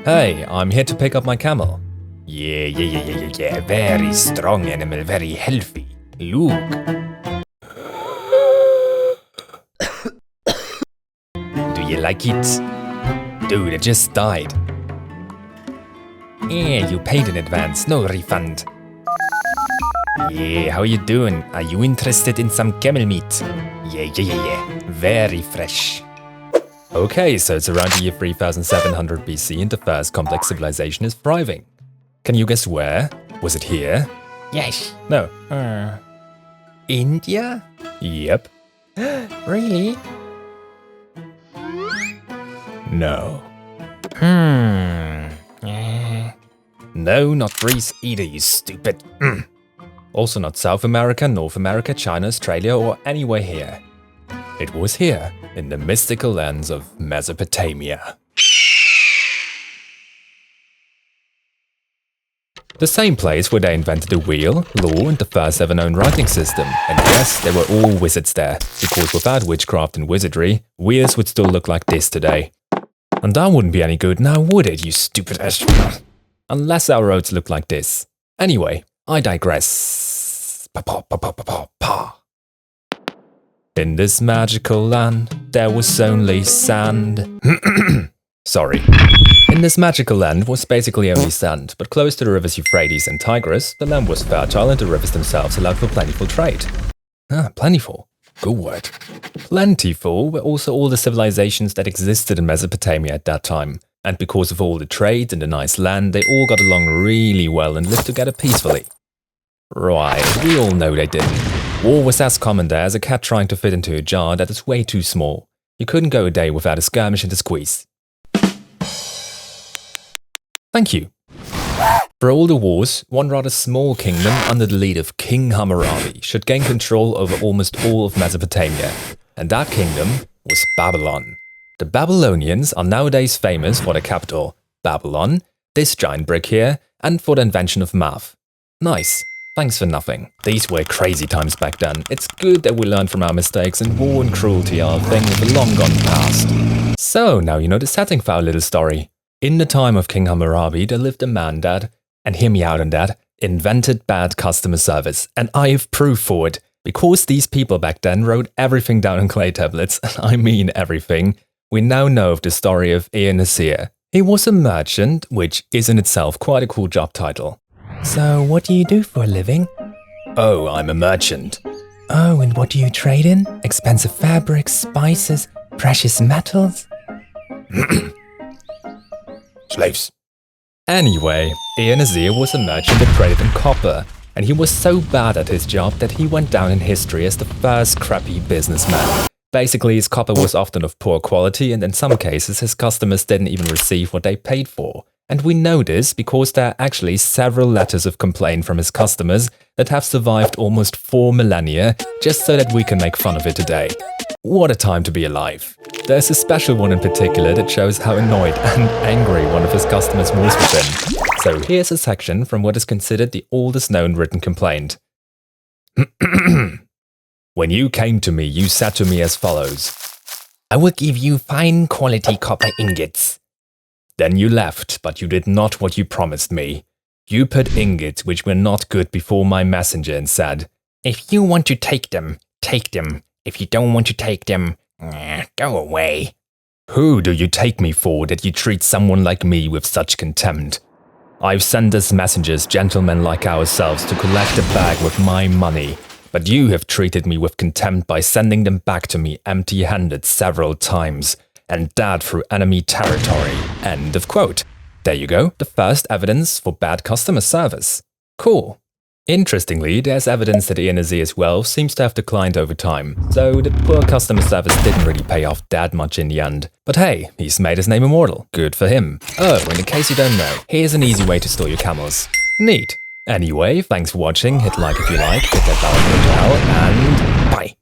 Hey, I'm here to pick up my camel. Yeah. Very strong animal, very healthy. Look. Do you like it? Dude, it just died. Yeah, you paid in advance, no refund. Yeah, how you doing? Are you interested in some camel meat? Yeah. Very fresh. Okay, so it's around the year 3700 BC and the first complex civilization is thriving. Can you guess where? Was it here? Yes. No. India? Yep. Really? No. Eh. No, not Greece either, you stupid. Also not South America, North America, China, Australia, or anywhere here. It was here, in the mystical lands of Mesopotamia. The same place where they invented the wheel, law, and the first ever known writing system. And yes, there were all wizards there, because without witchcraft and wizardry, wheels would still look like this today. And that wouldn't be any good now, would it, you stupid astronaut? Unless our roads look like this. Anyway, I digress. Pa. In this magical land, there was only sand. Sorry. In this magical land was basically only sand, but close to the rivers Euphrates and Tigris, the land was fertile and the rivers themselves allowed for plentiful trade. Plentiful. Good word. Plentiful were also all the civilizations that existed in Mesopotamia at that time, and because of all the trade and the nice land, they all got along really well and lived together peacefully. Right, we all know they didn't. War was as common there as a cat trying to fit into a jar that is way too small. You couldn't go a day without a skirmish and a squeeze. Thank you. For all the wars, one rather small kingdom under the lead of King Hammurabi should gain control over almost all of Mesopotamia, and that kingdom was Babylon. The Babylonians are nowadays famous for their capital, Babylon, this giant brick here, and for the invention of math. Nice. Thanks for nothing. These were crazy times back then. It's good that we learned from our mistakes, and war and cruelty are a thing of the long gone past. So, now you know the setting for our little story. In the time of King Hammurabi, there lived a man that, and hear me out on that, invented bad customer service. And I have proof for it. Because these people back then wrote everything down on clay tablets, I mean everything, we now know of the story of Ea Nasir. He was a merchant, which is in itself quite a cool job title. So, what do you do for a living? Oh, I'm a merchant. Oh, and what do you trade in? Expensive fabrics, spices, precious metals? Slaves. Anyway, Ea Nasir was a merchant that traded in copper, and he was so bad at his job that he went down in history as the first crappy businessman. Basically, his copper was often of poor quality, and in some cases his customers didn't even receive what they paid for. And we know this because there are actually several letters of complaint from his customers that have survived almost 4 millennia just so that we can make fun of it today. What a time to be alive. There's a special one in particular that shows how annoyed and angry one of his customers was with him. So here's a section from what is considered the oldest known written complaint. When you came to me, you said to me as follows. I will give you fine quality copper ingots. Then you left, but you did not what you promised me. You put ingots which were not good before my messenger and said, if you want to take them, take them. If you don't want to take them, go away. Who do you take me for that you treat someone like me with such contempt? I've sent as messengers gentlemen like ourselves to collect a bag with my money, but you have treated me with contempt by sending them back to me empty-handed several times. And that through enemy territory. End of quote. There you go, the first evidence for bad customer service. Cool. Interestingly, there's evidence that Ea Nasir's wealth seems to have declined over time, so the poor customer service didn't really pay off that much in the end. But hey, he's made his name immortal. Good for him. Oh, and in case you don't know, here's an easy way to store your camels. Neat. Anyway, thanks for watching, hit like if you like, hit that bell icon to hell, and bye.